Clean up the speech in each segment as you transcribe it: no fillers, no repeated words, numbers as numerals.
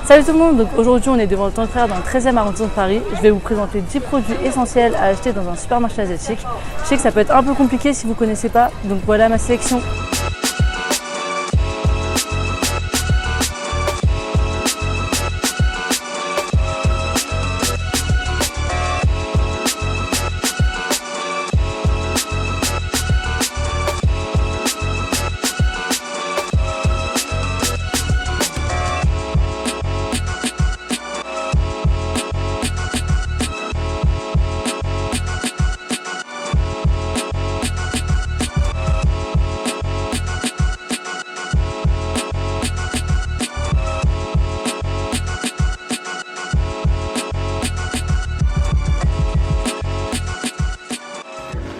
Salut tout le monde, donc aujourd'hui on est devant le Tank Frères dans le 13e arrondissement de Paris. Je vais vous présenter 10 produits essentiels à acheter dans un supermarché asiatique. Je sais que ça peut être un peu compliqué si vous ne connaissez pas, donc voilà ma sélection.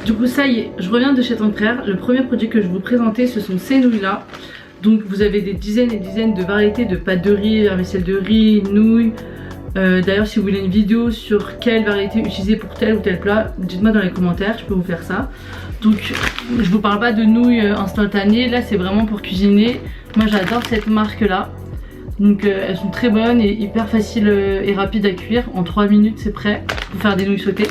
Du coup ça y est, je reviens de chez Tank Frères. Le premier produit que je vais vous présenter, ce sont ces nouilles là. Donc vous avez des dizaines et dizaines de variétés de pâtes de riz, vermicelle de riz, nouilles. D'ailleurs si vous voulez une vidéo sur quelle variété utiliser pour tel ou tel plat, dites-moi dans les commentaires, je peux vous faire ça. Donc je vous parle pas de nouilles instantanées, là c'est vraiment pour cuisiner. Moi j'adore cette marque là. Donc elles sont très bonnes et hyper faciles et rapides à cuire. En 3 minutes c'est prêt pour faire des nouilles sautées.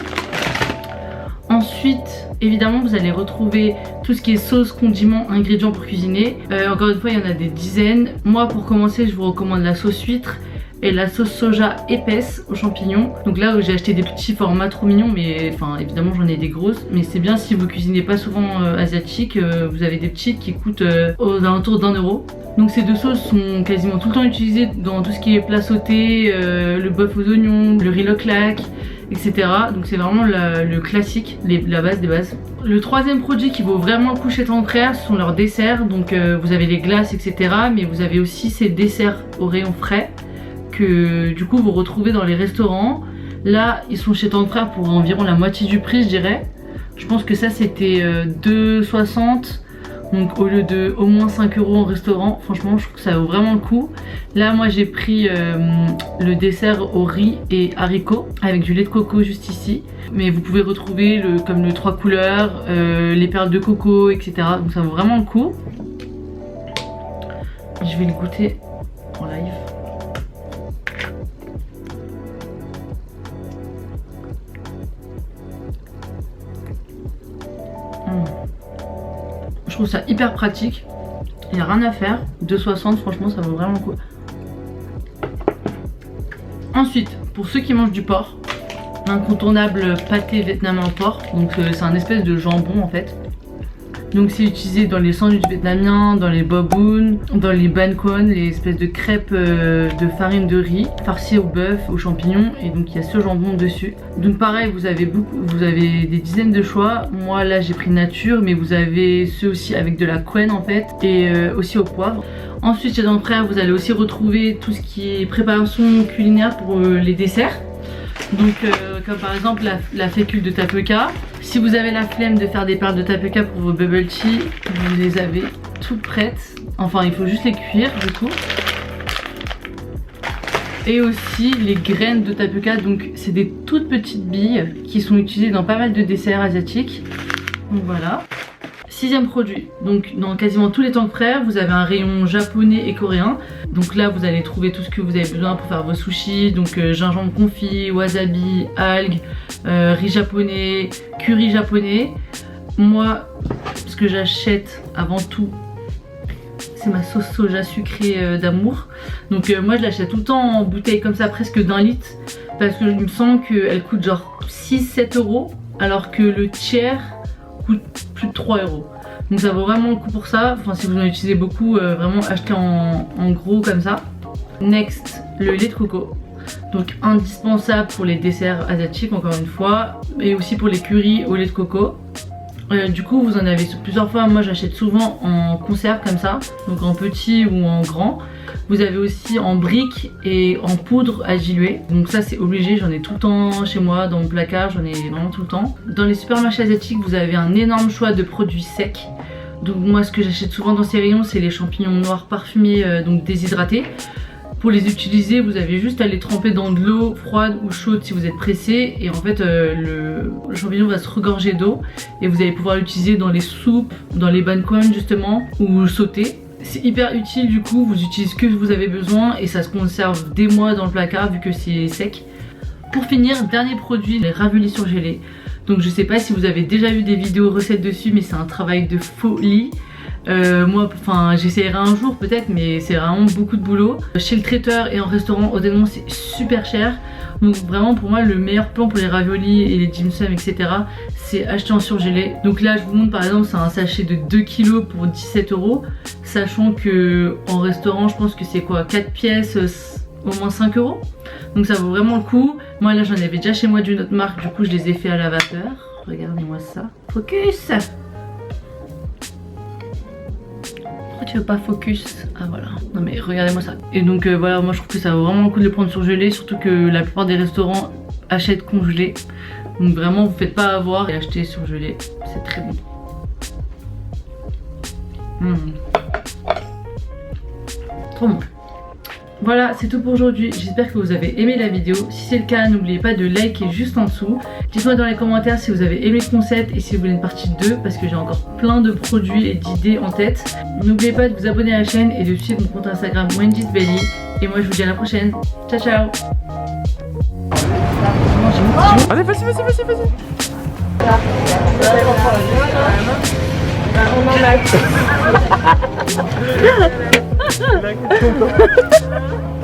Ensuite, évidemment, vous allez retrouver tout ce qui est sauce, condiments, ingrédients pour cuisiner. Encore une fois, il y en a des dizaines. Moi, pour commencer, je vous recommande la sauce huître et la sauce soja épaisse aux champignons. Donc là, j'ai acheté des petits formats trop mignons, mais enfin, évidemment, j'en ai des grosses. Mais c'est bien si vous cuisinez pas souvent asiatique, vous avez des petites qui coûtent aux alentours d'1 €. Donc ces deux sauces sont quasiment tout le temps utilisées dans tout ce qui est plat sauté, le bœuf aux oignons, le riz claque, etc. Donc c'est vraiment le classique, la base des bases. Le troisième produit qui vaut vraiment le coup chez Tank Frères, ce sont leurs desserts. Donc vous avez les glaces, etc. Mais vous avez aussi ces desserts au rayon frais que du coup vous retrouvez dans les restaurants. Là ils sont chez Tank Frères pour environ la moitié du prix, je dirais. Je pense que ça c'était 2,60 €. Donc au lieu de au moins 5 € en restaurant, franchement je trouve que ça vaut vraiment le coup. Là moi j'ai pris le dessert au riz et haricots avec du lait de coco juste ici. Mais vous pouvez retrouver comme le 3 couleurs, les perles de coco, etc. Donc ça vaut vraiment le coup. Je vais le goûter en live. Je trouve ça hyper pratique, il n'y a rien à faire. 2,60 €, franchement ça vaut vraiment le coup. Ensuite, pour ceux qui mangent du porc, l'incontournable pâté vietnamien au porc. Donc c'est un espèce de jambon en fait. Donc c'est utilisé dans les sandwichs vietnamiens, dans les boboon, dans les banh quan, les espèces de crêpes de farine de riz farcies au bœuf, aux champignons, et donc il y a ce jambon dessus. Donc pareil, vous avez des dizaines de choix. Moi là j'ai pris nature, mais vous avez ceux aussi avec de la quenne en fait, et aussi au poivre. Ensuite chez Tank Frères, vous allez aussi retrouver tout ce qui est préparation culinaire pour les desserts. Donc comme par exemple la fécule de tapioca. Si vous avez la flemme de faire des perles de tapioca pour vos bubble tea, vous les avez toutes prêtes. Enfin il faut juste les cuire du coup. Et aussi les graines de tapioca, donc c'est des toutes petites billes qui sont utilisées dans pas mal de desserts asiatiques. Donc voilà. Sixième produit, donc dans quasiment tous les Tank Frères, vous avez un rayon japonais et coréen. Donc là vous allez trouver tout ce que vous avez besoin pour faire vos sushis. Donc gingembre confit, wasabi, algues, riz japonais, curry japonais. Moi, ce que j'achète avant tout, c'est ma sauce soja sucrée d'amour. Donc moi je l'achète tout le temps en bouteille comme ça, presque d'1 litre. Parce que il me semble qu'elle coûte genre 6-7 €, alors que le tiers coûte plus de 3 €. Donc ça vaut vraiment le coup pour ça. Enfin si vous en utilisez beaucoup, vraiment achetez en gros comme ça. Next, le lait de coco. Donc indispensable pour les desserts asiatiques encore une fois, et aussi pour les currys au lait de coco. Du coup vous en avez plusieurs fois. Moi j'achète souvent en conserve comme ça, donc en petit ou en grand. Vous avez aussi en briques et en poudre à diluer. Donc ça c'est obligé, j'en ai tout le temps chez moi dans mon placard, j'en ai vraiment tout le temps. Dans les supermarchés asiatiques vous avez un énorme choix de produits secs. Donc moi ce que j'achète souvent dans ces rayons c'est les champignons noirs parfumés, donc déshydratés. Pour les utiliser, vous avez juste à les tremper dans de l'eau froide ou chaude si vous êtes pressé, et en fait le champignon va se regorger d'eau et vous allez pouvoir l'utiliser dans les soupes, dans les banh quan justement, ou sauter. c'est hyper utile du coup, vous utilisez ce que vous avez besoin et ça se conserve des mois dans le placard vu que c'est sec. Pour finir, dernier produit, les raviolis surgelés. Donc je sais pas si vous avez déjà vu des vidéos recettes dessus, mais c'est un travail de folie. Moi, enfin, j'essaierai un jour peut-être, mais c'est vraiment beaucoup de boulot. Chez le traiteur et en restaurant, honnêtement, c'est super cher. Donc vraiment, pour moi, le meilleur plan pour les raviolis et les dim sum, etc., c'est acheter en surgelé. Donc là, je vous montre par exemple, c'est un sachet de 2 kg pour 17 €. Sachant que en restaurant, je pense que c'est quoi, 4 pièces, au moins 5 €. Donc ça vaut vraiment le coup. Moi là, j'en avais déjà chez moi d'une autre marque, du coup, je les ai fait à la vapeur. Regardez-moi ça. Focus! Tu veux pas focus? Ah voilà, non mais regardez-moi ça. Et donc voilà, moi je trouve que ça vaut vraiment le coup de le prendre surgelé, surtout que la plupart des restaurants achètent congelé. Donc vraiment vous faites pas avoir et achetez surgelé, c'est très bon. Trop bon. Voilà, c'est tout pour aujourd'hui. J'espère que vous avez aimé la vidéo. Si c'est le cas, n'oubliez pas de liker juste en dessous. Dites-moi dans les commentaires si vous avez aimé le concept et si vous voulez une partie 2 parce que j'ai encore plein de produits et d'idées en tête. N'oubliez pas de vous abonner à la chaîne et de suivre mon compte Instagram Wendy's Belly. Et moi je vous dis à la prochaine. Ciao ciao. Allez, vas-y. On en a.